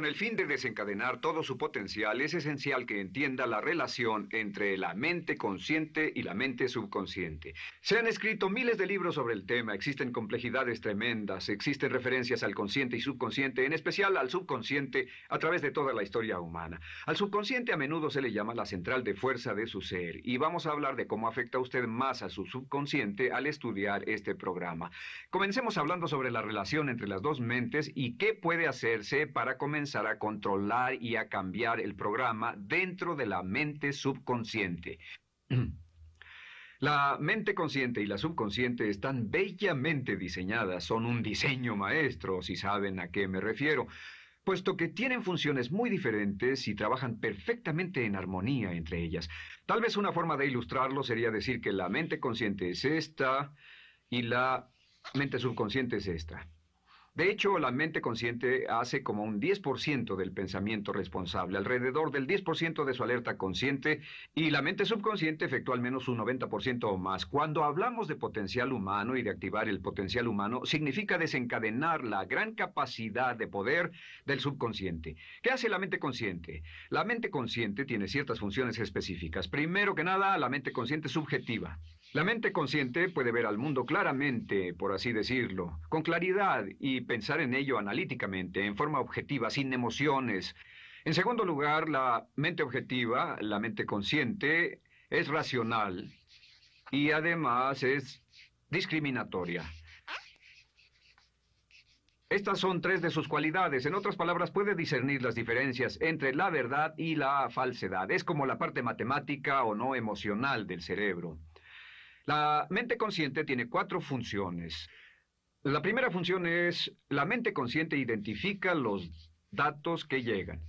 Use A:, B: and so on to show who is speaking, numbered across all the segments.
A: Con el fin de desencadenar todo su potencial, es esencial que entienda la relación entre la mente consciente y la mente subconsciente. Se han escrito miles de libros sobre el tema, existen complejidades tremendas, existen referencias al consciente y subconsciente, en especial al subconsciente, a través de toda la historia humana. Al subconsciente a menudo se le llama la central de fuerza de su ser, y vamos a hablar de cómo afecta a usted más a su subconsciente al estudiar este programa. Comencemos hablando sobre la relación entre las dos mentes y qué puede hacerse para comenzar a controlar y a cambiar el programa dentro de la mente subconsciente. La mente consciente y la subconsciente están bellamente diseñadas, son un diseño maestro, si saben a qué me refiero, puesto que tienen funciones muy diferentes y trabajan perfectamente en armonía entre ellas. Tal vez una forma de ilustrarlo sería decir que la mente consciente es esta y la mente subconsciente es esta. De hecho, la mente consciente hace como un 10% del pensamiento responsable, alrededor del 10% de su alerta consciente, y la mente subconsciente efectúa al menos un 90% o más. Cuando hablamos de potencial humano y de activar el potencial humano, significa desencadenar la gran capacidad de poder del subconsciente. ¿Qué hace la mente consciente? La mente consciente tiene ciertas funciones específicas. Primero que nada, la mente consciente es subjetiva. La mente consciente puede ver al mundo claramente, por así decirlo, con claridad y pensar en ello analíticamente, en forma objetiva, sin emociones. En segundo lugar, la mente objetiva, la mente consciente, es racional y además es discriminatoria. Estas son tres de sus cualidades. En otras palabras, puede discernir las diferencias entre la verdad y la falsedad. Es como la parte matemática o no emocional del cerebro. La mente consciente tiene 4 funciones. La primera función es, la mente consciente identifica los datos que llegan.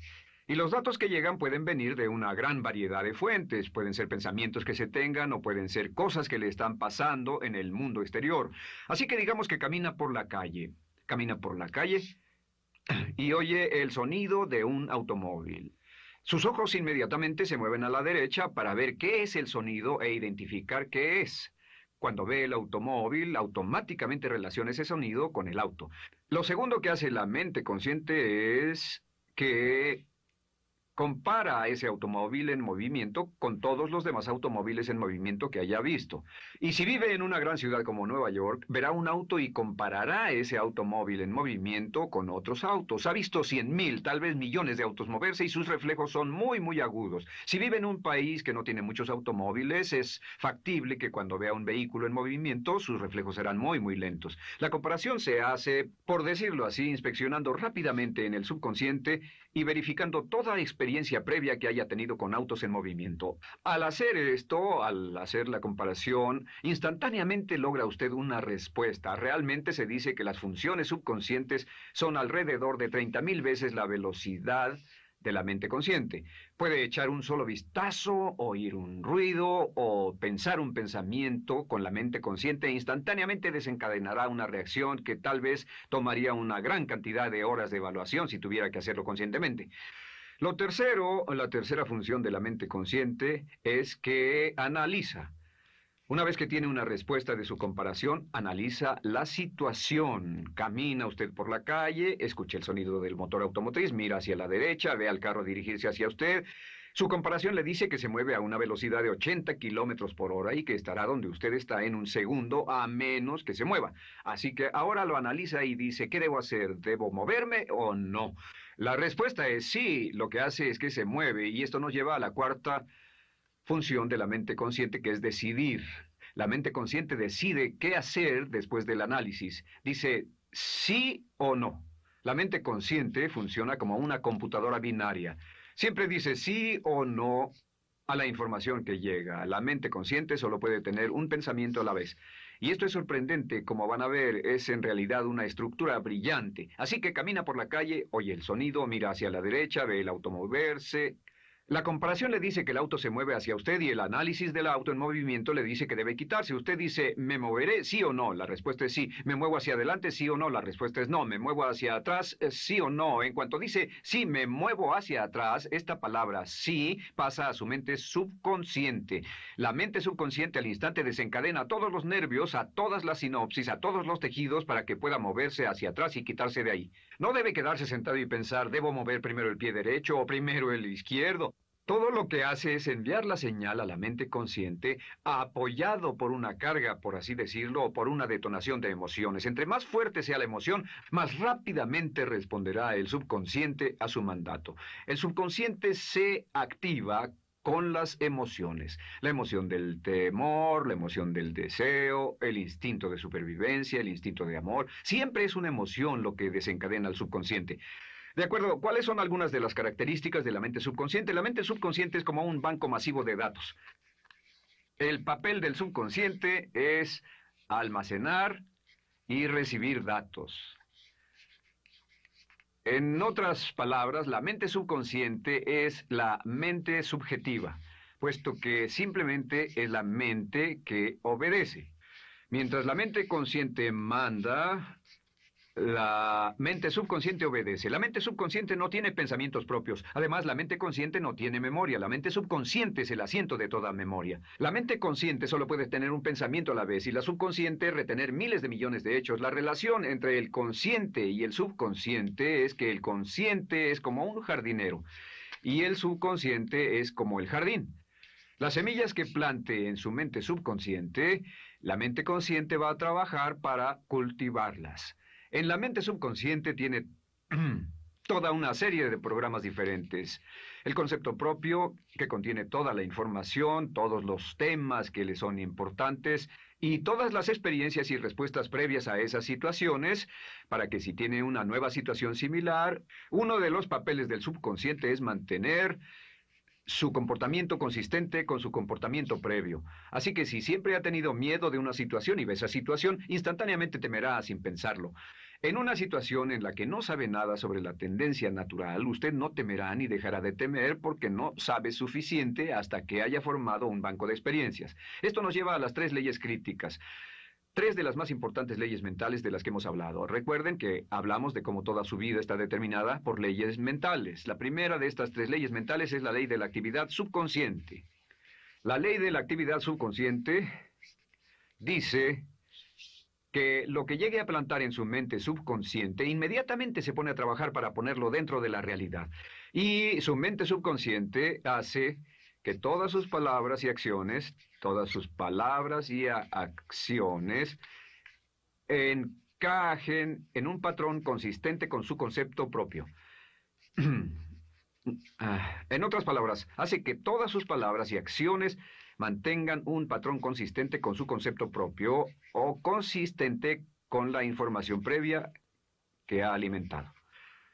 A: Y los datos que llegan pueden venir de una gran variedad de fuentes. Pueden ser pensamientos que se tengan o pueden ser cosas que le están pasando en el mundo exterior. Así que digamos que camina por la calle. Camina por la calle y oye el sonido de un automóvil. Sus ojos inmediatamente se mueven a la derecha para ver qué es el sonido e identificar qué es. Cuando ve el automóvil, automáticamente relaciona ese sonido con el auto. Lo segundo que hace la mente consciente es que compara a ese automóvil en movimiento con todos los demás automóviles en movimiento que haya visto. Y si vive en una gran ciudad como Nueva York, verá un auto y comparará ese automóvil en movimiento con otros autos. Ha visto 100,000, tal vez millones de autos moverse y sus reflejos son muy, muy agudos. Si vive en un país que no tiene muchos automóviles, es factible que cuando vea un vehículo en movimiento, sus reflejos serán muy, muy lentos. La comparación se hace, por decirlo así, inspeccionando rápidamente en el subconsciente y verificando toda experiencia previa que haya tenido con autos en movimiento. Al hacer esto, al hacer la comparación, instantáneamente logra usted una respuesta. Realmente se dice que las funciones subconscientes son alrededor de 30,000 veces la velocidad de la mente consciente. Puede echar un solo vistazo, oír un ruido o pensar un pensamiento con la mente consciente e instantáneamente desencadenará una reacción que tal vez tomaría una gran cantidad de horas de evaluación si tuviera que hacerlo conscientemente. Lo tercero, la tercera función de la mente consciente es que analiza. Una vez que tiene una respuesta de su comparación, analiza la situación. Camina usted por la calle, escucha el sonido del motor automotriz, mira hacia la derecha, ve al carro dirigirse hacia usted. Su comparación le dice que se mueve a una velocidad de 80 kilómetros por hora y que estará donde usted está en un segundo, a menos que se mueva. Así que ahora lo analiza y dice, ¿qué debo hacer? ¿Debo moverme o no? La respuesta es sí, lo que hace es que se mueve, y esto nos lleva a la cuarta función de la mente consciente, que es decidir. La mente consciente decide qué hacer después del análisis. Dice sí o no. La mente consciente funciona como una computadora binaria. Siempre dice sí o no a la información que llega. La mente consciente solo puede tener un pensamiento a la vez. Y esto es sorprendente, como van a ver, es en realidad una estructura brillante. Así que camina por la calle, oye el sonido, mira hacia la derecha, ve el auto moverse, La comparación le dice que el auto se mueve hacia usted y el análisis del auto en movimiento le dice que debe quitarse. Usted dice, ¿me moveré? ¿Sí o no? La respuesta es sí. ¿Me muevo hacia adelante? ¿Sí o no? La respuesta es no. ¿Me muevo hacia atrás? ¿Sí o no? En cuanto dice, sí, me muevo hacia atrás, esta palabra sí pasa a su mente subconsciente. La mente subconsciente al instante desencadena todos los nervios, a todas las sinapsis, a todos los tejidos para que pueda moverse hacia atrás y quitarse de ahí. No debe quedarse sentado y pensar, ¿debo mover primero el pie derecho o primero el izquierdo? Todo lo que hace es enviar la señal a la mente consciente, apoyado por una carga, por así decirlo, o por una detonación de emociones. Entre más fuerte sea la emoción, más rápidamente responderá el subconsciente a su mandato. El subconsciente se activa con las emociones. La emoción del temor, la emoción del deseo, el instinto de supervivencia, el instinto de amor. Siempre es una emoción lo que desencadena al subconsciente. De acuerdo, ¿cuáles son algunas de las características de la mente subconsciente? La mente subconsciente es como un banco masivo de datos. El papel del subconsciente es almacenar y recibir datos. En otras palabras, la mente subconsciente es la mente subjetiva, puesto que simplemente es la mente que obedece. Mientras la mente consciente manda, la mente subconsciente obedece. La mente subconsciente no tiene pensamientos propios. Además, la mente consciente no tiene memoria. La mente subconsciente es el asiento de toda memoria. La mente consciente solo puede tener un pensamiento a la vez y la subconsciente retener miles de millones de hechos. La relación entre el consciente y el subconsciente es que el consciente es como un jardinero y el subconsciente es como el jardín. Las semillas que plante en su mente subconsciente, la mente consciente va a trabajar para cultivarlas. En la mente subconsciente tiene toda una serie de programas diferentes. El concepto propio, que contiene toda la información, todos los temas que le son importantes y todas las experiencias y respuestas previas a esas situaciones, para que si tiene una nueva situación similar, uno de los papeles del subconsciente es mantener su comportamiento consistente con su comportamiento previo. Así que si siempre ha tenido miedo de una situación y ve esa situación, instantáneamente temerá sin pensarlo. En una situación en la que no sabe nada sobre la tendencia natural, usted no temerá ni dejará de temer porque no sabe suficiente hasta que haya formado un banco de experiencias. Esto nos lleva a las 3 leyes críticas. 3 de las más importantes leyes mentales de las que hemos hablado. Recuerden que hablamos de cómo toda su vida está determinada por leyes mentales. La primera de estas 3 leyes mentales es la ley de la actividad subconsciente. La ley de la actividad subconsciente dice que lo que llegue a plantar en su mente subconsciente inmediatamente se pone a trabajar para ponerlo dentro de la realidad. Y su mente subconsciente hace que todas sus palabras y acciones, encajen en un patrón consistente con su concepto propio. En otras palabras, hace que todas sus palabras y acciones mantengan un patrón consistente con su concepto propio o consistente con la información previa que ha alimentado.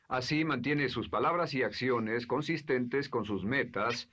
A: Así mantiene sus palabras y acciones consistentes con sus metas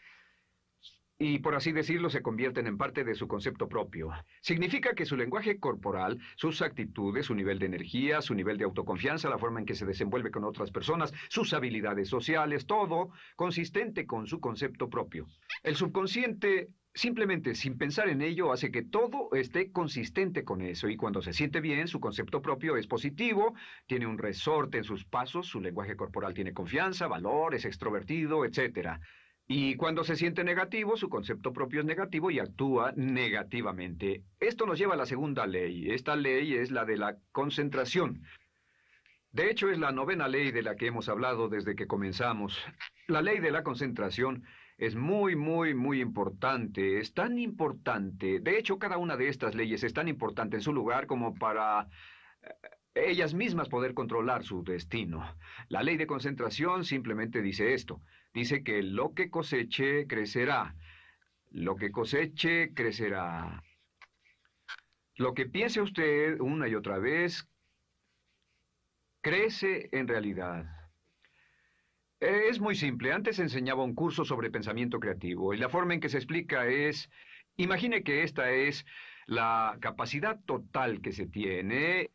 A: y, por así decirlo, se convierten en parte de su concepto propio. Significa que su lenguaje corporal, sus actitudes, su nivel de energía, su nivel de autoconfianza, la forma en que se desenvuelve con otras personas, sus habilidades sociales, todo consistente con su concepto propio. El subconsciente, simplemente sin pensar en ello, hace que todo esté consistente con eso, y cuando se siente bien, su concepto propio es positivo, tiene un resorte en sus pasos, su lenguaje corporal tiene confianza, valor, es extrovertido, etc. Y cuando se siente negativo, su concepto propio es negativo y actúa negativamente. Esto nos lleva a la segunda ley. Esta ley es la de la concentración. De hecho, es la 9ª ley de la que hemos hablado desde que comenzamos. La ley de la concentración es muy importante. Es tan importante. De hecho, cada una de estas leyes es tan importante en su lugar como para ellas mismas poder controlar su destino. La ley de concentración simplemente dice esto. Dice que lo que coseche, crecerá. Lo que coseche, crecerá. Lo que piense usted una y otra vez, crece en realidad. Es muy simple. Antes enseñaba un curso sobre pensamiento creativo y la forma en que se explica es, imagine que esta es la capacidad total que se tiene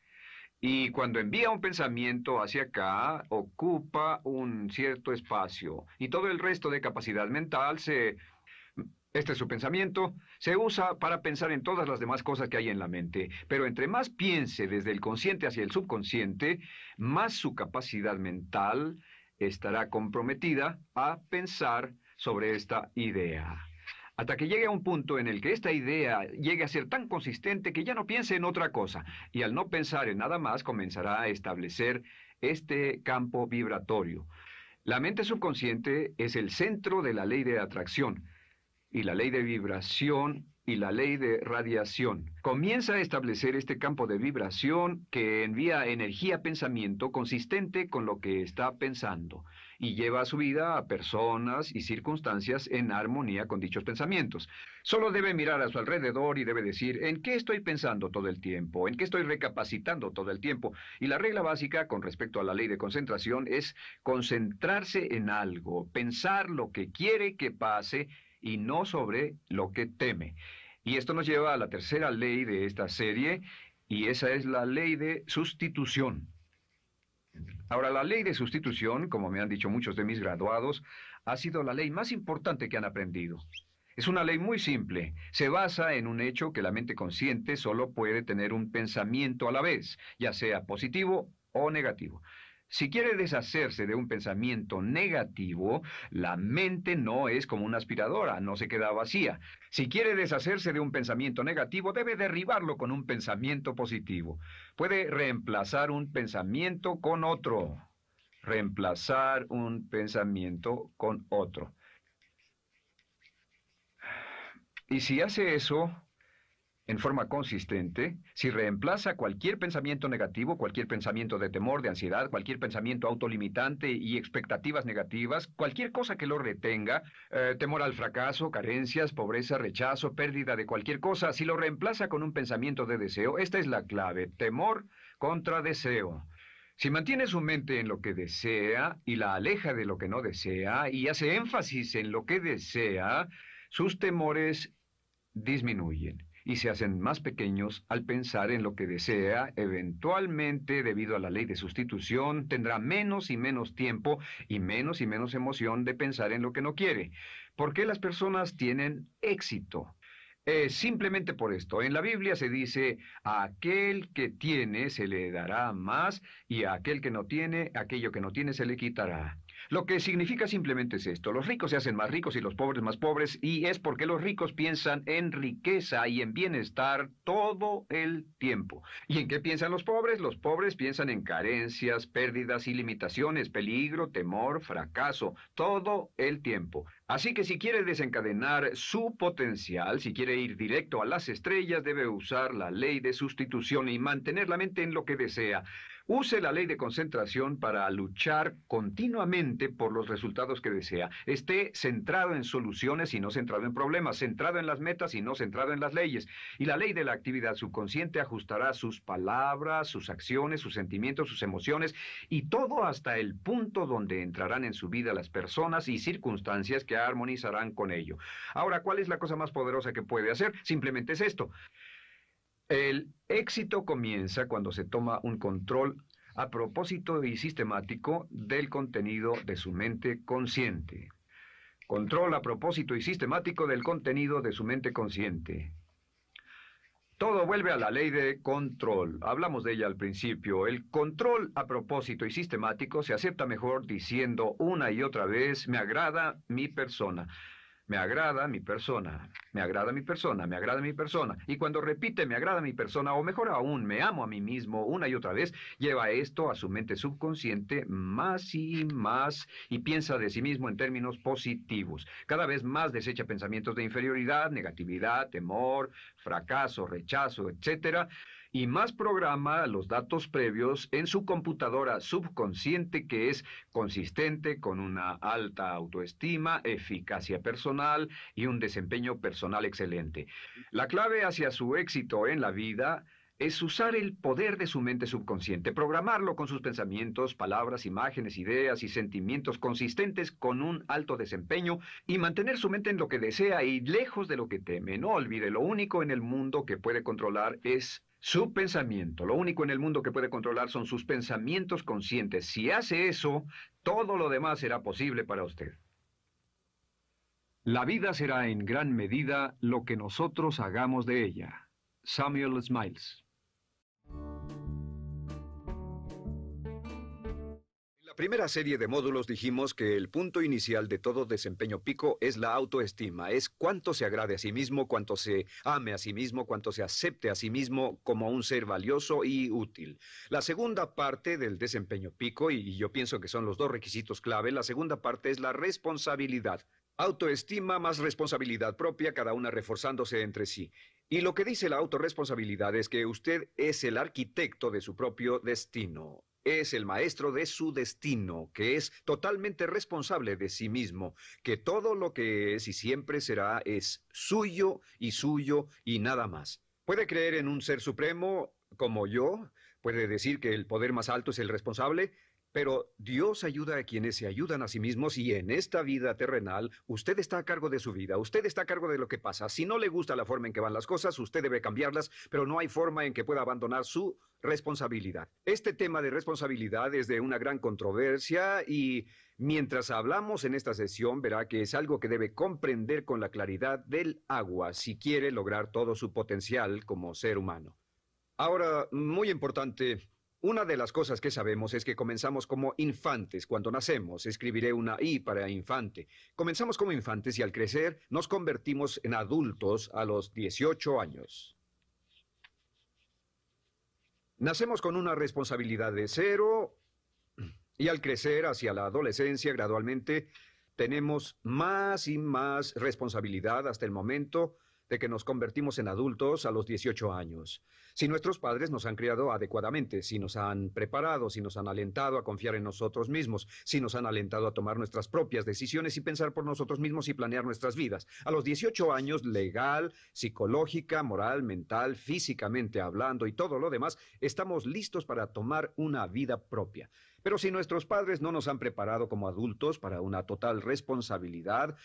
A: Y cuando envía un pensamiento hacia acá, ocupa un cierto espacio. Y todo el resto de capacidad mental este es su pensamiento, se usa para pensar en todas las demás cosas que hay en la mente. Pero entre más piense desde el consciente hacia el subconsciente, más su capacidad mental estará comprometida a pensar sobre esta idea. Hasta que llegue a un punto en el que esta idea llegue a ser tan consistente que ya no piense en otra cosa. Y al no pensar en nada más, comenzará a establecer este campo vibratorio. La mente subconsciente es el centro de la ley de atracción y la ley de vibración y la ley de radiación. Comienza a establecer este campo de vibración que envía energía-pensamiento consistente con lo que está pensando y lleva a su vida a personas y circunstancias en armonía con dichos pensamientos. Solo debe mirar a su alrededor y debe decir, ¿en qué estoy pensando todo el tiempo? ¿En qué estoy recapacitando todo el tiempo? Y la regla básica con respecto a la ley de concentración es concentrarse en algo, pensar lo que quiere que pase y no sobre lo que teme. Y esto nos lleva a la tercera ley de esta serie, y esa es la ley de sustitución. Ahora, la ley de sustitución, como me han dicho muchos de mis graduados, ha sido la ley más importante que han aprendido. Es una ley muy simple. Se basa en un hecho que la mente consciente solo puede tener un pensamiento a la vez, ya sea positivo o negativo. Si quiere deshacerse de un pensamiento negativo, la mente no es como una aspiradora, no se queda vacía. Si quiere deshacerse de un pensamiento negativo, debe derribarlo con un pensamiento positivo. Puede reemplazar un pensamiento con otro. Reemplazar un pensamiento con otro. Y si hace eso en forma consistente, si reemplaza cualquier pensamiento negativo, cualquier pensamiento de temor, de ansiedad, cualquier pensamiento autolimitante y expectativas negativas, cualquier cosa que lo retenga, temor al fracaso, carencias, pobreza, rechazo, pérdida de cualquier cosa, si lo reemplaza con un pensamiento de deseo, esta es la clave, temor contra deseo. Si mantiene su mente en lo que desea y la aleja de lo que no desea y hace énfasis en lo que desea, sus temores disminuyen y se hacen más pequeños al pensar en lo que desea. Eventualmente, debido a la ley de sustitución, tendrá menos y menos tiempo y menos emoción de pensar en lo que no quiere. ¿Por qué las personas tienen éxito? Simplemente por esto. En la Biblia se dice, a aquel que tiene se le dará más y a aquel que no tiene, aquello que no tiene se le quitará. Lo que significa simplemente es esto. Los ricos se hacen más ricos y los pobres más pobres, y es porque los ricos piensan en riqueza y en bienestar todo el tiempo. ¿Y en qué piensan los pobres? Los pobres piensan en carencias, pérdidas y limitaciones, peligro, temor, fracaso, todo el tiempo. Así que si quiere desencadenar su potencial, si quiere ir directo a las estrellas, debe usar la ley de sustitución y mantener la mente en lo que desea. Use la ley de concentración para luchar continuamente por los resultados que desea. Esté centrado en soluciones y no centrado en problemas, centrado en las metas y no centrado en las leyes. Y la ley de la actividad subconsciente ajustará sus palabras, sus acciones, sus sentimientos, sus emociones y todo hasta el punto donde entrarán en su vida las personas y circunstancias que armonizarán con ello. Ahora, ¿cuál es la cosa más poderosa que puede hacer? Simplemente es esto. El éxito comienza cuando se toma un control a propósito y sistemático del contenido de su mente consciente. Control a propósito y sistemático del contenido de su mente consciente. Todo vuelve a la ley de control. Hablamos de ella al principio. El control a propósito y sistemático se acepta mejor diciendo una y otra vez, me agrada mi persona. Me agrada mi persona, me agrada mi persona, me agrada mi persona. Y cuando repite me agrada mi persona, o mejor aún, me amo a mí mismo una y otra vez, lleva esto a su mente subconsciente más y piensa de sí mismo en términos positivos. Cada vez más desecha pensamientos de inferioridad, negatividad, temor, fracaso, rechazo, etcétera, y más programa los datos previos en su computadora subconsciente que es consistente con una alta autoestima, eficacia personal y un desempeño personal excelente. La clave hacia su éxito en la vida es usar el poder de su mente subconsciente, programarlo con sus pensamientos, palabras, imágenes, ideas y sentimientos consistentes con un alto desempeño y mantener su mente en lo que desea y lejos de lo que teme. No olvide, lo único en el mundo que puede controlar es Su pensamiento. Lo único en el mundo que puede controlar son sus pensamientos conscientes. Si hace eso, todo lo demás será posible para usted. La vida será en gran medida lo que nosotros hagamos de ella. Samuel Smiles. En la primera serie de módulos dijimos que el punto inicial de todo desempeño pico es la autoestima, es cuánto se agrade a sí mismo, cuánto se ame a sí mismo, cuánto se acepte a sí mismo como un ser valioso y útil. La segunda parte del desempeño pico, y yo pienso que son los dos requisitos clave, la segunda parte es la responsabilidad. Autoestima más responsabilidad propia, cada una reforzándose entre sí. Y lo que dice la autorresponsabilidad es que usted es el arquitecto de su propio destino. Es el maestro de su destino, que es totalmente responsable de sí mismo, que todo lo que es y siempre será es suyo y nada más. Puede creer en un ser supremo como yo, puede decir que el poder más alto es el responsable, pero Dios ayuda a quienes se ayudan a sí mismos y en esta vida terrenal usted está a cargo de su vida, usted está a cargo de lo que pasa. Si no le gusta la forma en que van las cosas, usted debe cambiarlas, pero no hay forma en que pueda abandonar su responsabilidad. Este tema de responsabilidad es de una gran controversia y mientras hablamos en esta sesión verá que es algo que debe comprender con la claridad del agua si quiere lograr todo su potencial como ser humano. Ahora, muy importante, una de las cosas que sabemos es que comenzamos como infantes cuando nacemos. Escribiré una I para infante. Comenzamos como infantes y al crecer nos convertimos en adultos a los 18 años. Nacemos con una responsabilidad de 0 y al crecer hacia la adolescencia gradualmente tenemos más y más responsabilidad hasta el momento de que nos convertimos en adultos a los 18 años. Si nuestros padres nos han criado adecuadamente, si nos han preparado, si nos han alentado a confiar en nosotros mismos, si nos han alentado a tomar nuestras propias decisiones y pensar por nosotros mismos y planear nuestras vidas. A los 18 años, legal, psicológica, moral, mental, físicamente hablando y todo lo demás, estamos listos para tomar una vida propia. Pero si nuestros padres no nos han preparado como adultos para una total responsabilidad,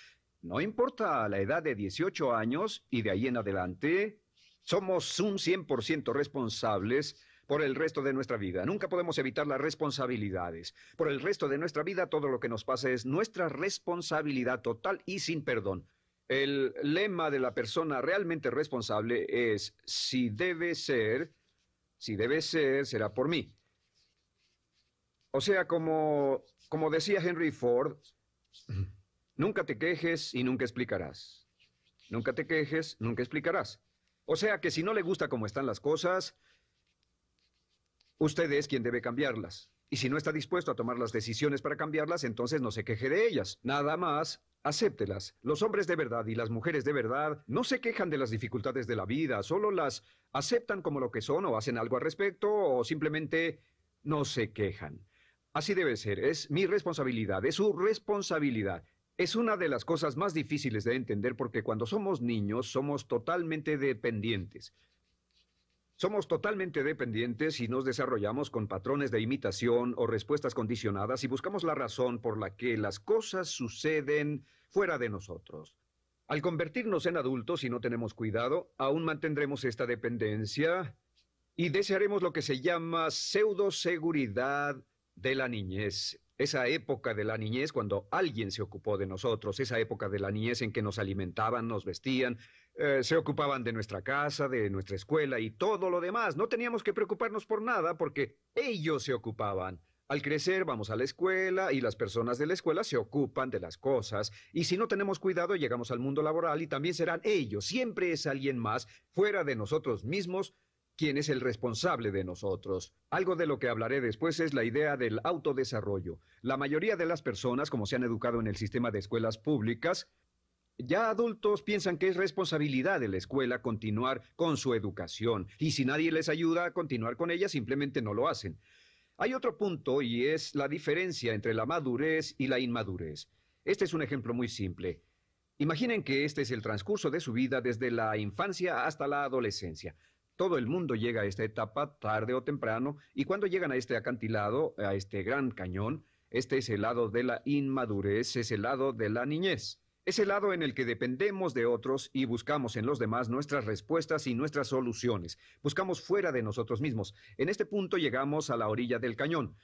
A: no importa la edad de 18 años y de ahí en adelante, somos un 100% responsables por el resto de nuestra vida. Nunca podemos evitar las responsabilidades. Por el resto de nuestra vida, todo lo que nos pasa es nuestra responsabilidad total y sin perdón. El lema de la persona realmente responsable es, si debe ser, será por mí. O sea, como decía Henry Ford, nunca te quejes y nunca explicarás. Nunca te quejes, nunca explicarás. O sea que si no le gusta cómo están las cosas, usted es quien debe cambiarlas. Y si no está dispuesto a tomar las decisiones para cambiarlas, entonces no se queje de ellas. Nada más, acéptelas. Los hombres de verdad y las mujeres de verdad no se quejan de las dificultades de la vida, solo las aceptan como lo que son o hacen algo al respecto o simplemente no se quejan. Así debe ser, es mi responsabilidad, es su responsabilidad. Es una de las cosas más difíciles de entender porque cuando somos niños somos totalmente dependientes. Somos totalmente dependientes y nos desarrollamos con patrones de imitación o respuestas condicionadas y buscamos la razón por la que las cosas suceden fuera de nosotros. Al convertirnos en adultos y no tenemos cuidado, aún mantendremos esta dependencia y desearemos lo que se llama pseudoseguridad de la niñez. Esa época de la niñez cuando alguien se ocupó de nosotros, esa época de la niñez en que nos alimentaban, nos vestían, se ocupaban de nuestra casa, de nuestra escuela y todo lo demás. No teníamos que preocuparnos por nada porque ellos se ocupaban. Al crecer vamos a la escuela y las personas de la escuela se ocupan de las cosas y si no tenemos cuidado llegamos al mundo laboral y también serán ellos. Siempre es alguien más fuera de nosotros mismos quien es el responsable de nosotros. Algo de lo que hablaré después es la idea del autodesarrollo. La mayoría de las personas, como se han educado en el sistema de escuelas públicas, ya adultos piensan que es responsabilidad de la escuela continuar con su educación y si nadie les ayuda a continuar con ella, simplemente no lo hacen. Hay otro punto y es la diferencia entre la madurez y la inmadurez. Este es un ejemplo muy simple. Imaginen que este es el transcurso de su vida desde la infancia hasta la adolescencia. Todo el mundo llega a esta etapa tarde o temprano y cuando llegan a este acantilado, a este gran cañón, este es el lado de la inmadurez, es el lado de la niñez. Es el lado en el que dependemos de otros y buscamos en los demás nuestras respuestas y nuestras soluciones. Buscamos fuera de nosotros mismos. En este punto llegamos a la orilla del cañón.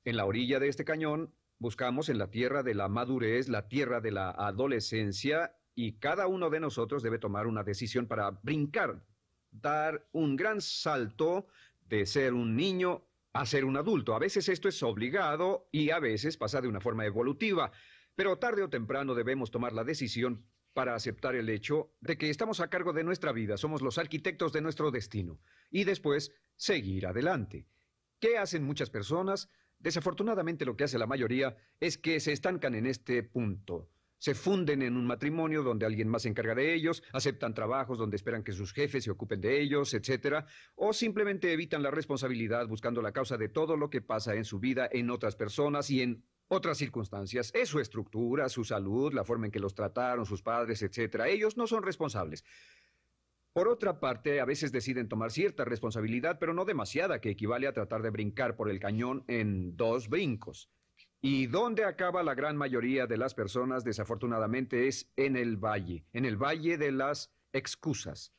A: En la orilla de este cañón buscamos en la tierra de la madurez, la tierra de la adolescencia, y cada uno de nosotros debe tomar una decisión para brincar, dar un gran salto de ser un niño a ser un adulto. A veces esto es obligado y a veces pasa de una forma evolutiva. Pero tarde o temprano debemos tomar la decisión para aceptar el hecho de que estamos a cargo de nuestra vida, somos los arquitectos de nuestro destino, y después seguir adelante. ¿Qué hacen muchas personas? Desafortunadamente lo que hace la mayoría es que se estancan en este punto. Se funden en un matrimonio donde alguien más se encarga de ellos, aceptan trabajos donde esperan que sus jefes se ocupen de ellos, etcétera, o simplemente evitan la responsabilidad buscando la causa de todo lo que pasa en su vida en otras personas y en otras circunstancias. Es su estructura, su salud, la forma en que los trataron sus padres, etcétera. Ellos no son responsables. Por otra parte, a veces deciden tomar cierta responsabilidad, pero no demasiada, que equivale a tratar de brincar por el cañón en 2 brincos. ¿Y dónde acaba la gran mayoría de las personas? Desafortunadamente es en el valle de las excusas.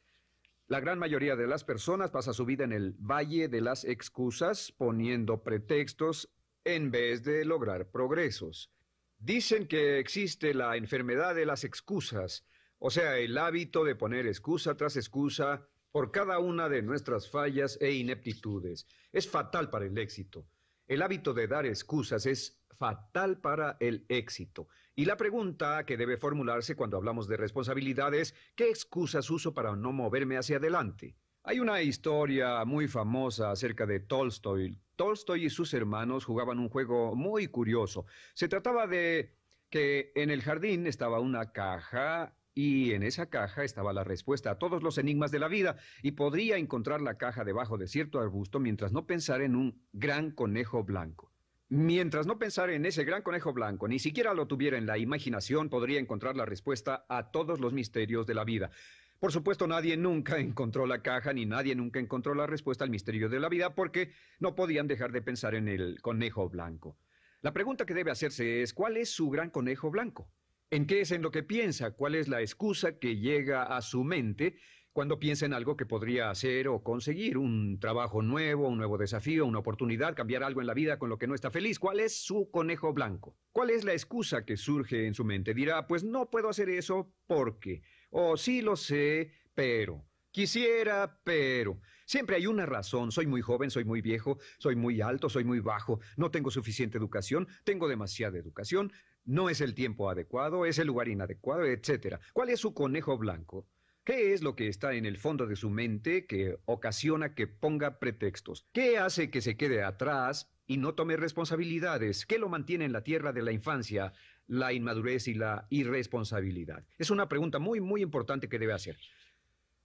A: La gran mayoría de las personas pasa su vida en el valle de las excusas, poniendo pretextos en vez de lograr progresos. Dicen que existe la enfermedad de las excusas, o sea, el hábito de poner excusa tras excusa por cada una de nuestras fallas e ineptitudes. Es fatal para el éxito. El hábito de dar excusas es fatal para el éxito. Y la pregunta que debe formularse cuando hablamos de responsabilidad es, ¿qué excusas uso para no moverme hacia adelante? Hay una historia muy famosa acerca de Tolstoy. Tolstoy y sus hermanos jugaban un juego muy curioso. Se trataba de que en el jardín estaba una caja y en esa caja estaba la respuesta a todos los enigmas de la vida, y podría encontrar la caja debajo de cierto arbusto mientras no pensara en un gran conejo blanco. Mientras no pensara en ese gran conejo blanco, ni siquiera lo tuviera en la imaginación, podría encontrar la respuesta a todos los misterios de la vida. Por supuesto, nadie nunca encontró la caja, ni nadie nunca encontró la respuesta al misterio de la vida, porque no podían dejar de pensar en el conejo blanco. La pregunta que debe hacerse es, ¿cuál es su gran conejo blanco? ¿En qué es en lo que piensa? ¿Cuál es la excusa que llega a su mente cuando piensa en algo que podría hacer o conseguir? Un trabajo nuevo, un nuevo desafío, una oportunidad, cambiar algo en la vida con lo que no está feliz. ¿Cuál es su conejo blanco? ¿Cuál es la excusa que surge en su mente? Dirá, pues no puedo hacer eso porque, o sí lo sé, pero, quisiera, pero. Siempre hay una razón. Soy muy joven, soy muy viejo, soy muy alto, soy muy bajo, no tengo suficiente educación, tengo demasiada educación, no es el tiempo adecuado, es el lugar inadecuado, etcétera. ¿Cuál es su conejo blanco? ¿Qué es lo que está en el fondo de su mente que ocasiona que ponga pretextos? ¿Qué hace que se quede atrás y no tome responsabilidades? ¿Qué lo mantiene en la tierra de la infancia, la inmadurez y la irresponsabilidad? Es una pregunta muy, muy importante que debe hacer.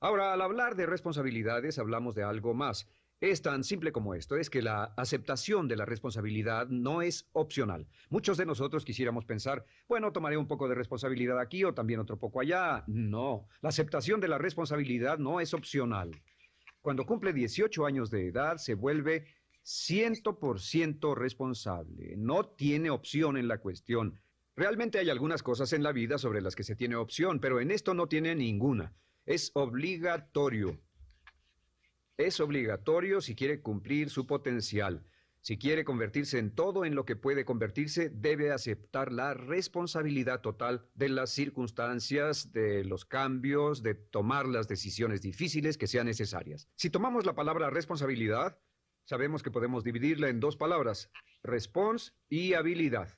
A: Ahora, al hablar de responsabilidades, hablamos de algo más. Es tan simple como esto, es que la aceptación de la responsabilidad no es opcional. Muchos de nosotros quisiéramos pensar, bueno, tomaré un poco de responsabilidad aquí o también otro poco allá. No, la aceptación de la responsabilidad no es opcional. Cuando cumple 18 años de edad, se vuelve 100% responsable. No tiene opción en la cuestión. Realmente hay algunas cosas en la vida sobre las que se tiene opción, pero en esto no tiene ninguna. Es obligatorio. Es obligatorio si quiere cumplir su potencial. Si quiere convertirse en todo en lo que puede convertirse, debe aceptar la responsabilidad total de las circunstancias, de los cambios, de tomar las decisiones difíciles que sean necesarias. Si tomamos la palabra responsabilidad, sabemos que podemos dividirla en 2 palabras, respons y habilidad.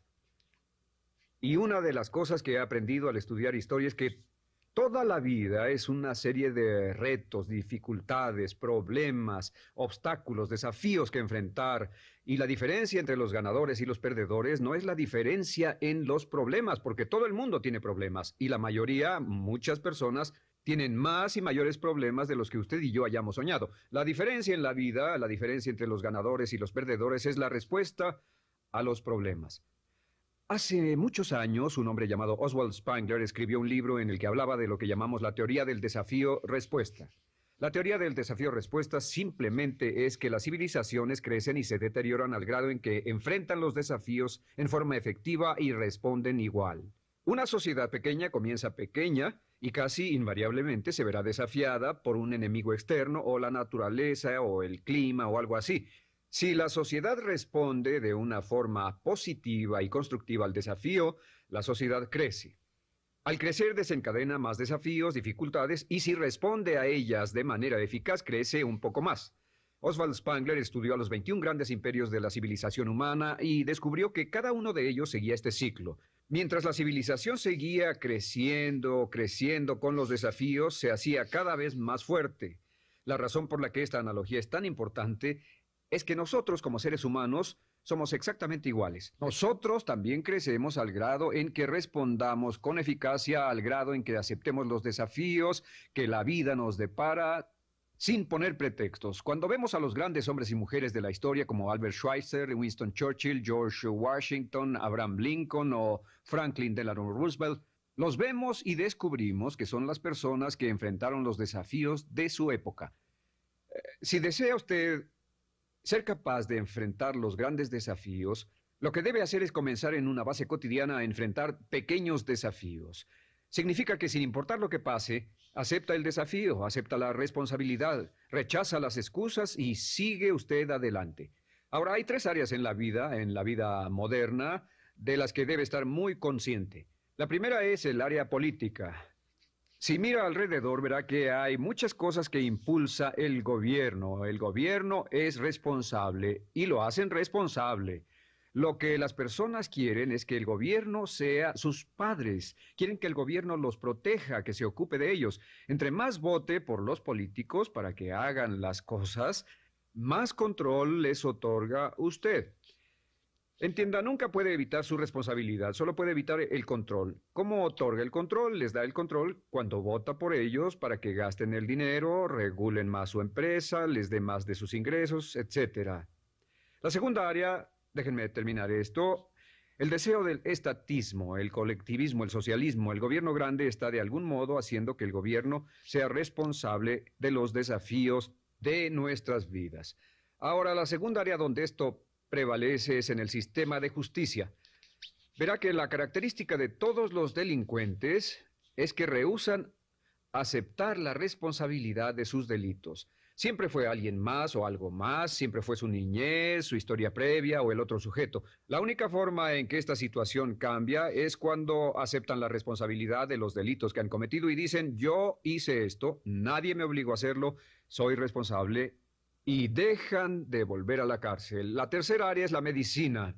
A: Y una de las cosas que he aprendido al estudiar historia es que toda la vida es una serie de retos, dificultades, problemas, obstáculos, desafíos que enfrentar. Y la diferencia entre los ganadores y los perdedores no es la diferencia en los problemas, porque todo el mundo tiene problemas. Y la mayoría, muchas personas, tienen más y mayores problemas de los que usted y yo hayamos soñado. La diferencia en la vida, la diferencia entre los ganadores y los perdedores es la respuesta a los problemas. Hace muchos años, un hombre llamado Oswald Spengler escribió un libro en el que hablaba de lo que llamamos la teoría del desafío-respuesta. La teoría del desafío-respuesta simplemente es que las civilizaciones crecen y se deterioran al grado en que enfrentan los desafíos en forma efectiva y responden igual. Una sociedad pequeña comienza pequeña y casi invariablemente se verá desafiada por un enemigo externo o la naturaleza o el clima o algo así. Si la sociedad responde de una forma positiva y constructiva al desafío, la sociedad crece. Al crecer desencadena más desafíos, dificultades, y si responde a ellas de manera eficaz, crece un poco más. Oswald Spengler estudió a los 21 grandes imperios de la civilización humana y descubrió que cada uno de ellos seguía este ciclo. Mientras la civilización seguía creciendo, creciendo con los desafíos, se hacía cada vez más fuerte. La razón por la que esta analogía es tan importante es que nosotros, como seres humanos, somos exactamente iguales. Nosotros también crecemos al grado en que respondamos con eficacia, al grado en que aceptemos los desafíos que la vida nos depara, sin poner pretextos. Cuando vemos a los grandes hombres y mujeres de la historia como Albert Schweitzer, Winston Churchill, George Washington, Abraham Lincoln o Franklin Delano Roosevelt, los vemos y descubrimos que son las personas que enfrentaron los desafíos de su época. Si desea usted ser capaz de enfrentar los grandes desafíos, lo que debe hacer es comenzar en una base cotidiana a enfrentar pequeños desafíos. Significa que sin importar lo que pase, acepta el desafío, acepta la responsabilidad, rechaza las excusas y sigue usted adelante. Ahora, hay tres áreas en la vida moderna, de las que debe estar muy consciente. La primera es el área política. Si mira alrededor, verá que hay muchas cosas que impulsa el gobierno. El gobierno es responsable y lo hacen responsable. Lo que las personas quieren es que el gobierno sea sus padres. Quieren que el gobierno los proteja, que se ocupe de ellos. Entre más vote por los políticos para que hagan las cosas, más control les otorga usted. Entienda, nunca puede evitar su responsabilidad, solo puede evitar el control. ¿Cómo otorga el control? Les da el control cuando vota por ellos para que gasten el dinero, regulen más su empresa, les dé más de sus ingresos, etc. La segunda área, déjenme terminar esto, el deseo del estatismo, el colectivismo, el socialismo. El gobierno grande está de algún modo haciendo que el gobierno sea responsable de los desafíos de nuestras vidas. Ahora, la segunda área donde esto prevalece es en el sistema de justicia. Verá que la característica de todos los delincuentes es que rehúsan aceptar la responsabilidad de sus delitos. Siempre fue alguien más o algo más, siempre fue su niñez, su historia previa o el otro sujeto. La única forma en que esta situación cambia es cuando aceptan la responsabilidad de los delitos que han cometido y dicen, yo hice esto, nadie me obligó a hacerlo, soy responsable, y dejan de volver a la cárcel. La tercera área es la medicina.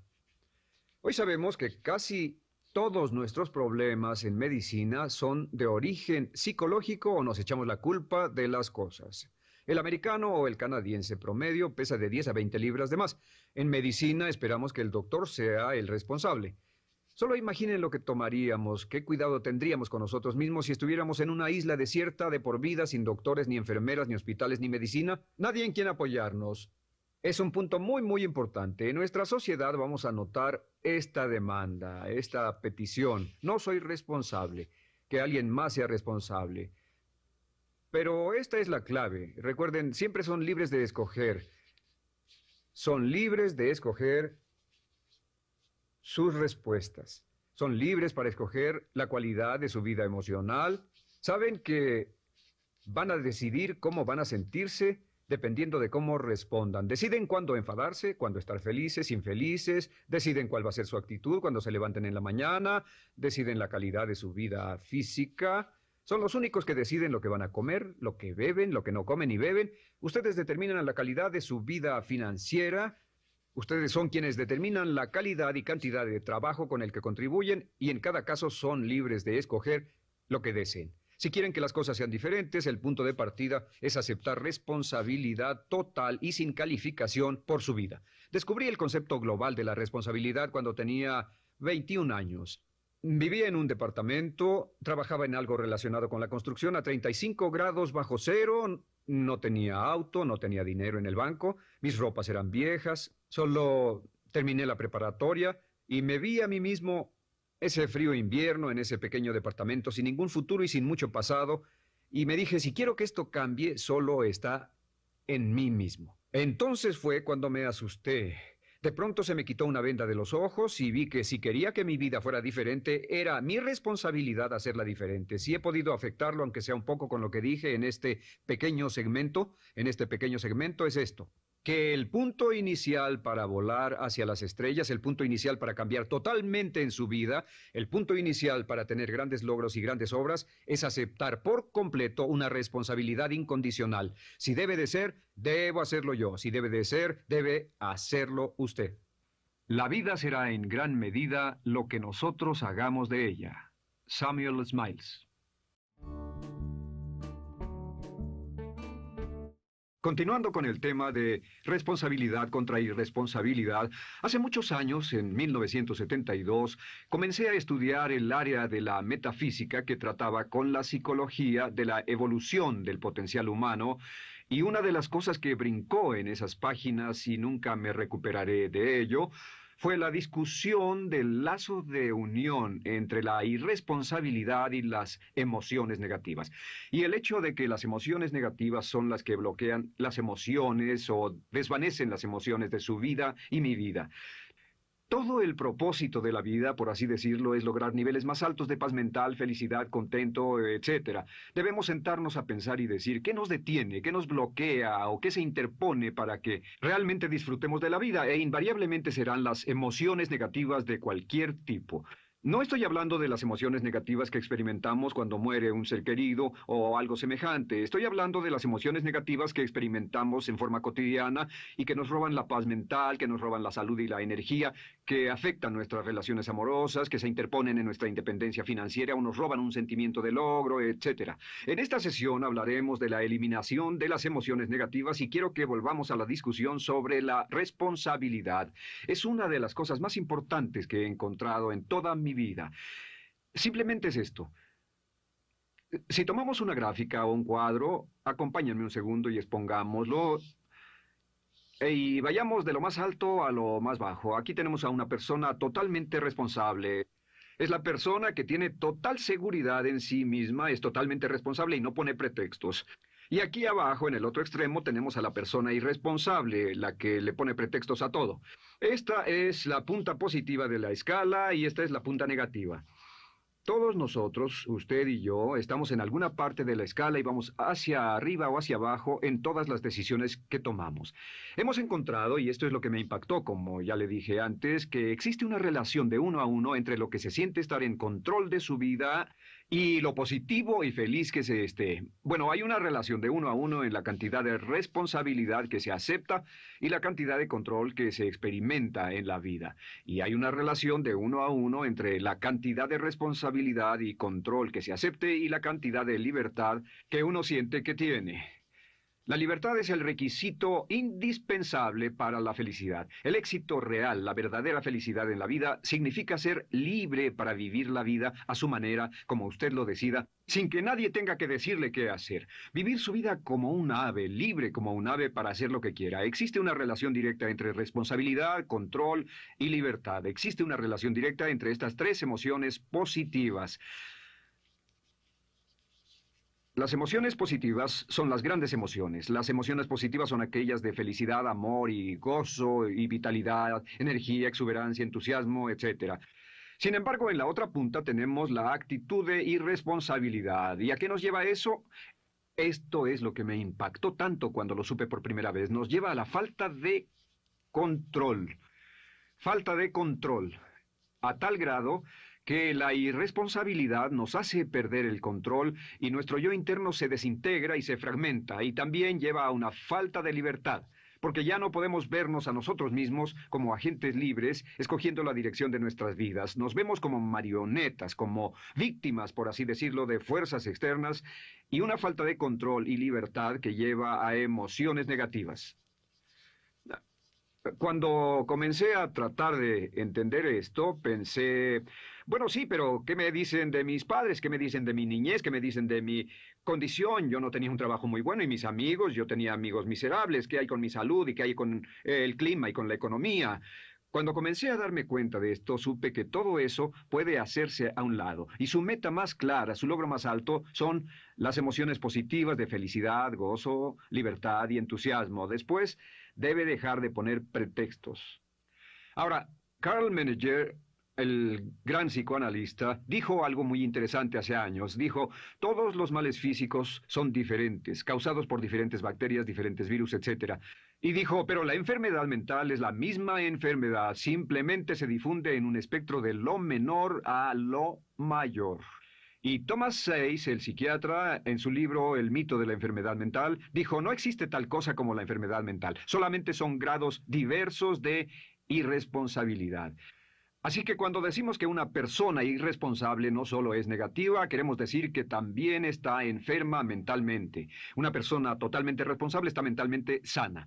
A: Hoy sabemos que casi todos nuestros problemas en medicina son de origen psicológico o nos echamos la culpa de las cosas. El americano o el canadiense promedio pesa de 10 a 20 libras de más. En medicina esperamos que el doctor sea el responsable. Solo imaginen lo que tomaríamos, qué cuidado tendríamos con nosotros mismos si estuviéramos en una isla desierta de por vida sin doctores, ni enfermeras, ni hospitales, ni medicina, nadie en quien apoyarnos. Es un punto muy, muy importante. En nuestra sociedad vamos a notar esta demanda, esta petición. No soy responsable, que alguien más sea responsable. Pero esta es la clave. Recuerden, siempre son libres de escoger. Son libres de escoger sus respuestas. Son libres para escoger la cualidad de su vida emocional. Saben que van a decidir cómo van a sentirse dependiendo de cómo respondan. Deciden cuándo enfadarse, cuándo estar felices, infelices, deciden cuál va a ser su actitud cuando se levanten en la mañana, deciden la calidad de su vida física. Son los únicos que deciden lo que van a comer, lo que beben, lo que no comen y beben. Ustedes determinan la calidad de su vida financiera. Ustedes son quienes determinan la calidad y cantidad de trabajo con el que contribuyen y en cada caso son libres de escoger lo que deseen. Si quieren que las cosas sean diferentes, el punto de partida es aceptar responsabilidad total y sin calificación por su vida. Descubrí el concepto global de la responsabilidad cuando tenía 21 años. Vivía en un departamento, trabajaba en algo relacionado con la construcción a 35 grados bajo cero, no tenía auto, no tenía dinero en el banco, mis ropas eran viejas, solo terminé la preparatoria y me vi a mí mismo ese frío invierno en ese pequeño departamento sin ningún futuro y sin mucho pasado y me dije, si quiero que esto cambie, solo está en mí mismo. Entonces fue cuando me asusté. De pronto se me quitó una venda de los ojos y vi que si quería que mi vida fuera diferente, era mi responsabilidad hacerla diferente. Si he podido afectarlo, aunque sea un poco con lo que dije en este pequeño segmento, es esto. Que el punto inicial para volar hacia las estrellas, el punto inicial para cambiar totalmente en su vida, el punto inicial para tener grandes logros y grandes obras, es aceptar por completo una responsabilidad incondicional. Si debe de ser, debo hacerlo yo. Si debe de ser, debe hacerlo usted. La vida será en gran medida lo que nosotros hagamos de ella. Samuel Smiles. Continuando con el tema de responsabilidad contra irresponsabilidad, hace muchos años, en 1972, comencé a estudiar el área de la metafísica que trataba con la psicología de la evolución del potencial humano, y una de las cosas que brincó en esas páginas, y nunca me recuperaré de ello, fue la discusión del lazo de unión entre la irresponsabilidad y las emociones negativas. Y el hecho de que las emociones negativas son las que bloquean las emociones o desvanecen las emociones de su vida y mi vida. Todo el propósito de la vida, por así decirlo, es lograr niveles más altos de paz mental, felicidad, contento, etcétera. Debemos sentarnos a pensar y decir qué nos detiene, qué nos bloquea o qué se interpone para que realmente disfrutemos de la vida, e invariablemente serán las emociones negativas de cualquier tipo. No estoy hablando de las emociones negativas que experimentamos cuando muere un ser querido o algo semejante. Estoy hablando de las emociones negativas que experimentamos en forma cotidiana y que nos roban la paz mental, que nos roban la salud y la energía, que afectan nuestras relaciones amorosas, que se interponen en nuestra independencia financiera o nos roban un sentimiento de logro, etc. En esta sesión hablaremos de la eliminación de las emociones negativas y quiero que volvamos a la discusión sobre la responsabilidad. Es una de las cosas más importantes que he encontrado en toda mi vida. Simplemente es esto. Si tomamos una gráfica o un cuadro, acompáñenme un segundo y expongámoslo. Y vayamos de lo más alto a lo más bajo. Aquí tenemos a una persona totalmente responsable. Es la persona que tiene total seguridad en sí misma, es totalmente responsable y no pone pretextos. Y aquí abajo, en el otro extremo, tenemos a la persona irresponsable, la que le pone pretextos a todo. Esta es la punta positiva de la escala y esta es la punta negativa. Todos nosotros, usted y yo, estamos en alguna parte de la escala y vamos hacia arriba o hacia abajo en todas las decisiones que tomamos. Hemos encontrado, y esto es lo que me impactó, como ya le dije antes, que existe una relación de uno a uno entre lo que se siente estar en control de su vida y lo positivo y feliz que se esté. Bueno, hay una relación de uno a uno en la cantidad de responsabilidad que se acepta y la cantidad de control que se experimenta en la vida. Y hay una relación de uno a uno entre la cantidad de responsabilidad y control que se acepte y la cantidad de libertad que uno siente que tiene. La libertad es el requisito indispensable para la felicidad. El éxito real, la verdadera felicidad en la vida, significa ser libre para vivir la vida a su manera, como usted lo decida, sin que nadie tenga que decirle qué hacer. Vivir su vida como un ave, libre como un ave para hacer lo que quiera. Existe una relación directa entre responsabilidad, control y libertad. Existe una relación directa entre estas tres emociones positivas. Las emociones positivas son las grandes emociones. Las emociones positivas son aquellas de felicidad, amor y gozo y vitalidad, energía, exuberancia, entusiasmo, etc. Sin embargo, en la otra punta tenemos la actitud de irresponsabilidad. ¿Y a qué nos lleva eso? Esto es lo que me impactó tanto cuando lo supe por primera vez. Nos lleva a la falta de control. Falta de control. A tal grado que la irresponsabilidad nos hace perder el control y nuestro yo interno se desintegra y se fragmenta, y también lleva a una falta de libertad, porque ya no podemos vernos a nosotros mismos como agentes libres, escogiendo la dirección de nuestras vidas. Nos vemos como marionetas, como víctimas, por así decirlo, de fuerzas externas, y una falta de control y libertad que lleva a emociones negativas. Cuando comencé a tratar de entender esto, pensé, bueno, sí, pero ¿qué me dicen de mis padres? ¿Qué me dicen de mi niñez? ¿Qué me dicen de mi condición? Yo no tenía un trabajo muy bueno y mis amigos, yo tenía amigos miserables. ¿Qué hay con mi salud y qué hay con el clima y con la economía? Cuando comencé a darme cuenta de esto, supe que todo eso puede hacerse a un lado. Y su meta más clara, su logro más alto, son las emociones positivas de felicidad, gozo, libertad y entusiasmo. Después, debe dejar de poner pretextos. Ahora, Carl Menninger, el gran psicoanalista, dijo algo muy interesante hace años. Dijo, todos los males físicos son diferentes, causados por diferentes bacterias, diferentes virus, etc. Y dijo, pero la enfermedad mental es la misma enfermedad, simplemente se difunde en un espectro de lo menor a lo mayor. Y Thomas Sayce, el psiquiatra, en su libro El mito de la enfermedad mental, dijo, no existe tal cosa como la enfermedad mental, solamente son grados diversos de irresponsabilidad. Así que cuando decimos que una persona irresponsable no solo es negativa, queremos decir que también está enferma mentalmente. Una persona totalmente responsable está mentalmente sana.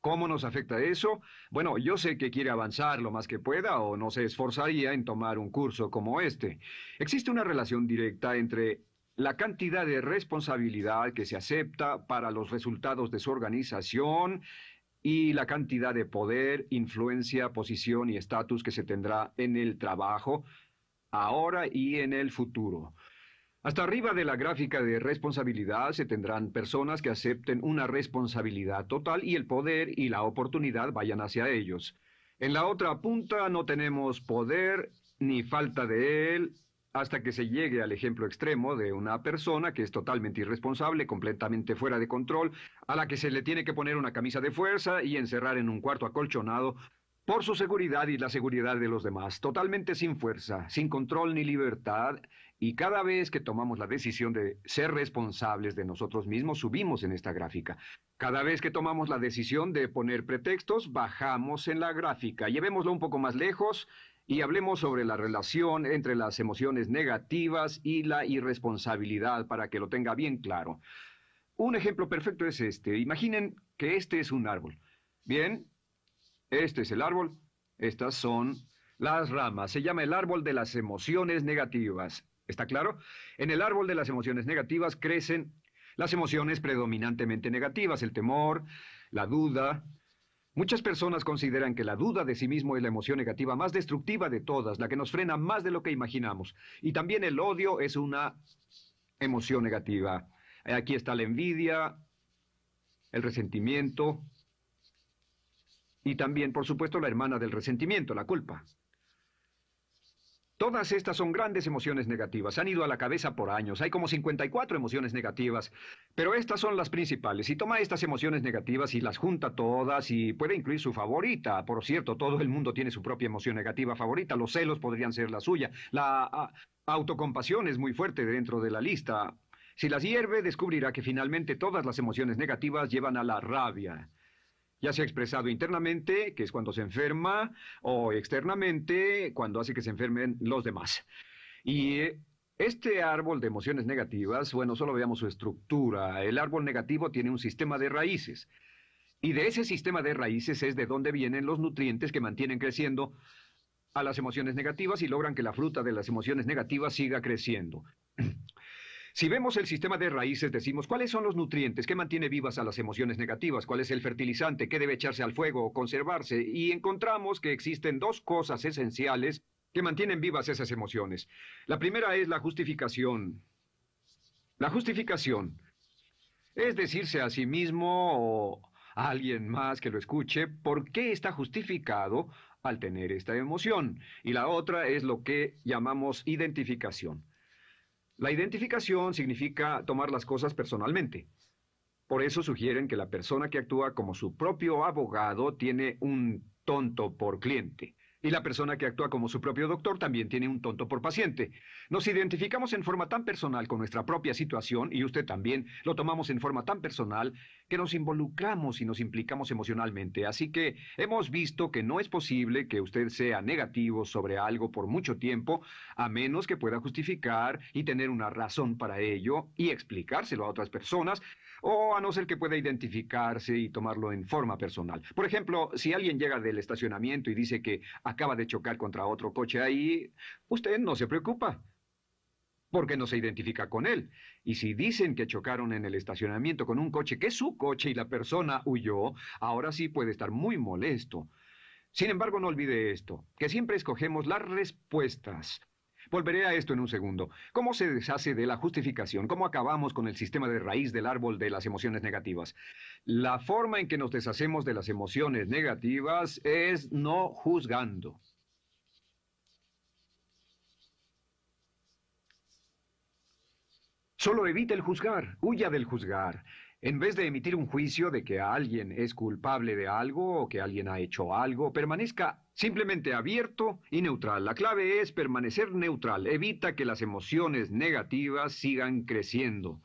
A: ¿Cómo nos afecta eso? Bueno, yo sé que quiere avanzar lo más que pueda o no se esforzaría en tomar un curso como este. Existe una relación directa entre la cantidad de responsabilidad que se acepta para los resultados de su organización y la cantidad de poder, influencia, posición y estatus que se tendrá en el trabajo ahora y en el futuro. Hasta arriba de la gráfica de responsabilidad se tendrán personas que acepten una responsabilidad total y el poder y la oportunidad vayan hacia ellos. En la otra punta no tenemos poder ni falta de él hasta que se llegue al ejemplo extremo de una persona que es totalmente irresponsable, completamente fuera de control, a la que se le tiene que poner una camisa de fuerza y encerrar en un cuarto acolchonado por su seguridad y la seguridad de los demás, totalmente sin fuerza, sin control ni libertad, y cada vez que tomamos la decisión de ser responsables de nosotros mismos, subimos en esta gráfica. Cada vez que tomamos la decisión de poner pretextos, bajamos en la gráfica. Llevémoslo un poco más lejos y hablemos sobre la relación entre las emociones negativas y la irresponsabilidad para que lo tenga bien claro. Un ejemplo perfecto es este. Imaginen que este es un árbol. Bien, este es el árbol, estas son las ramas. Se llama el árbol de las emociones negativas. ¿Está claro? En el árbol de las emociones negativas crecen las emociones predominantemente negativas, el temor, la duda. Muchas personas consideran que la duda de sí mismo es la emoción negativa más destructiva de todas, la que nos frena más de lo que imaginamos. Y también el odio es una emoción negativa. Aquí está la envidia, el resentimiento, y también, por supuesto, la hermana del resentimiento, la culpa. Todas estas son grandes emociones negativas. Han ido a la cabeza por años. Hay como 54 emociones negativas. Pero estas son las principales. Si toma estas emociones negativas y las junta todas y puede incluir su favorita. Por cierto, todo el mundo tiene su propia emoción negativa favorita. Los celos podrían ser la suya. La autocompasión es muy fuerte dentro de la lista. Si las hierve, descubrirá que finalmente todas las emociones negativas llevan a la rabia. Ya sea expresado internamente, que es cuando se enferma, o externamente, cuando hace que se enfermen los demás. Y este árbol de emociones negativas, bueno, solo veamos su estructura. El árbol negativo tiene un sistema de raíces. Y de ese sistema de raíces es de donde vienen los nutrientes que mantienen creciendo a las emociones negativas y logran que la fruta de las emociones negativas siga creciendo. Si vemos el sistema de raíces, decimos, ¿cuáles son los nutrientes? ¿Qué mantiene vivas a las emociones negativas? ¿Cuál es el fertilizante? ¿Qué debe echarse al fuego o conservarse? Y encontramos que existen dos cosas esenciales que mantienen vivas esas emociones. La primera es la justificación. La justificación es decirse a sí mismo o a alguien más que lo escuche por qué está justificado al tener esta emoción. Y la otra es lo que llamamos identificación. La identificación significa tomar las cosas personalmente. Por eso sugieren que la persona que actúa como su propio abogado tiene un tonto por cliente. Y la persona que actúa como su propio doctor también tiene un tonto por paciente. Nos identificamos en forma tan personal con nuestra propia situación, y usted también lo tomamos en forma tan personal, que nos involucramos y nos implicamos emocionalmente. Así que hemos visto que no es posible que usted sea negativo sobre algo por mucho tiempo, a menos que pueda justificar y tener una razón para ello y explicárselo a otras personas, o a no ser que pueda identificarse y tomarlo en forma personal. Por ejemplo, si alguien llega del estacionamiento y dice que acaba de chocar contra otro coche ahí, usted no se preocupa, porque no se identifica con él. Y si dicen que chocaron en el estacionamiento con un coche que es su coche y la persona huyó, ahora sí puede estar muy molesto. Sin embargo, no olvide esto, que siempre escogemos las respuestas. Volveré a esto en un segundo. ¿Cómo se deshace de la justificación? ¿Cómo acabamos con el sistema de raíz del árbol de las emociones negativas? La forma en que nos deshacemos de las emociones negativas es no juzgando. Solo evite el juzgar, huya del juzgar. En vez de emitir un juicio de que alguien es culpable de algo o que alguien ha hecho algo, permanezca simplemente abierto y neutral. La clave es permanecer neutral. Evita que las emociones negativas sigan creciendo.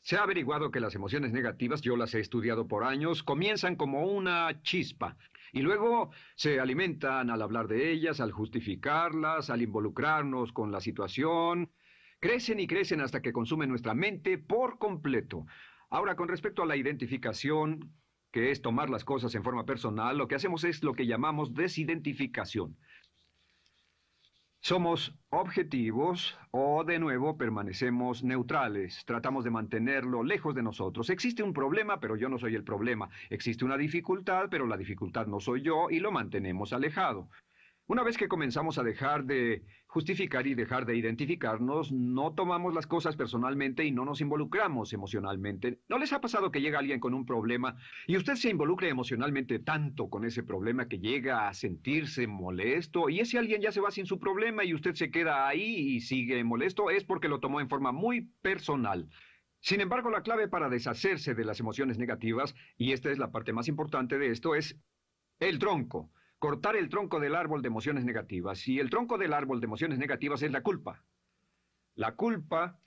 A: Se ha averiguado que las emociones negativas, yo las he estudiado por años, comienzan como una chispa y luego se alimentan al hablar de ellas, al justificarlas, al involucrarnos con la situación. Crecen y crecen hasta que consumen nuestra mente por completo. Ahora, con respecto a la identificación, que es tomar las cosas en forma personal, lo que hacemos es lo que llamamos desidentificación. Somos objetivos o, de nuevo, permanecemos neutrales. Tratamos de mantenerlo lejos de nosotros. Existe un problema, pero yo no soy el problema. Existe una dificultad, pero la dificultad no soy yo y lo mantenemos alejado. Una vez que comenzamos a dejar de justificar y dejar de identificarnos, no tomamos las cosas personalmente y no nos involucramos emocionalmente. ¿No les ha pasado que llega alguien con un problema y usted se involucra emocionalmente tanto con ese problema que llega a sentirse molesto y ese alguien ya se va sin su problema y usted se queda ahí y sigue molesto? Es porque lo tomó en forma muy personal. Sin embargo, la clave para deshacerse de las emociones negativas, y esta es la parte más importante de esto, es el tronco. Cortar el tronco del árbol de emociones negativas. Y el tronco del árbol de emociones negativas es la culpa. La culpa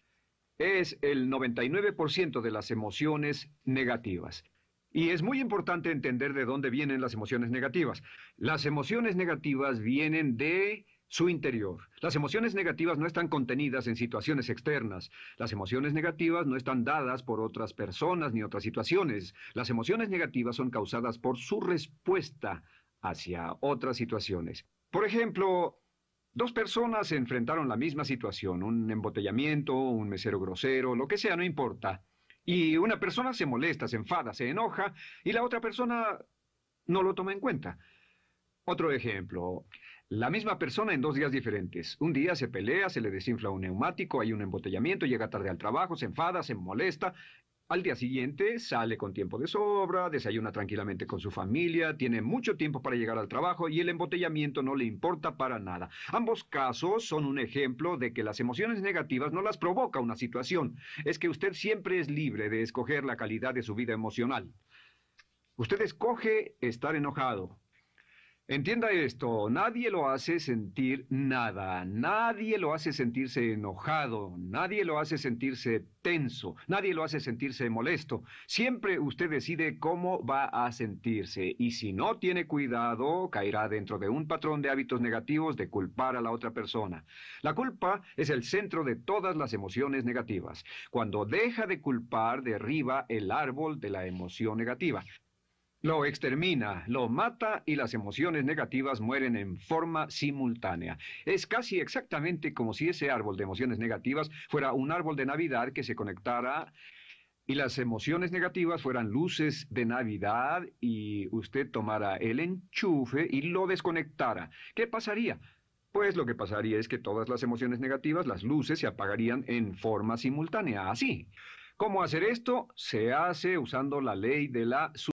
A: es el 99% de las emociones negativas. Y es muy importante entender de dónde vienen las emociones negativas. Las emociones negativas vienen de su interior. Las emociones negativas no están contenidas en situaciones externas. Las emociones negativas no están dadas por otras personas ni otras situaciones. Las emociones negativas son causadas por su respuesta hacia otras situaciones. Por ejemplo, dos personas se enfrentaron la misma situación, un embotellamiento, un mesero grosero, lo que sea, no importa. Y una persona se molesta, se enfada, se enoja, y la otra persona no lo toma en cuenta. Otro ejemplo, la misma persona en 2 días diferentes. Un día se pelea, se le desinfla un neumático, hay un embotellamiento, llega tarde al trabajo, se enfada, se molesta. Al día siguiente sale con tiempo de sobra, desayuna tranquilamente con su familia, tiene mucho tiempo para llegar al trabajo y el embotellamiento no le importa para nada. Ambos casos son un ejemplo de que las emociones negativas no las provoca una situación. Es que usted siempre es libre de escoger la calidad de su vida emocional. Usted escoge estar enojado. Entienda esto, nadie lo hace sentir nada, nadie lo hace sentirse enojado, nadie lo hace sentirse tenso, nadie lo hace sentirse molesto. Siempre usted decide cómo va a sentirse y si no tiene cuidado, caerá dentro de un patrón de hábitos negativos de culpar a la otra persona. La culpa es el centro de todas las emociones negativas. Cuando deja de culpar, derriba el árbol de la emoción negativa. Lo extermina, lo mata y las emociones negativas mueren en forma simultánea. Es casi exactamente como si ese árbol de emociones negativas fuera un árbol de Navidad que se conectara y las emociones negativas fueran luces de Navidad y usted tomara el enchufe y lo desconectara. ¿Qué pasaría? Pues lo que pasaría es que todas las emociones negativas, las luces, se apagarían en forma simultánea, así. ¿Cómo hacer esto? Se hace usando la ley de la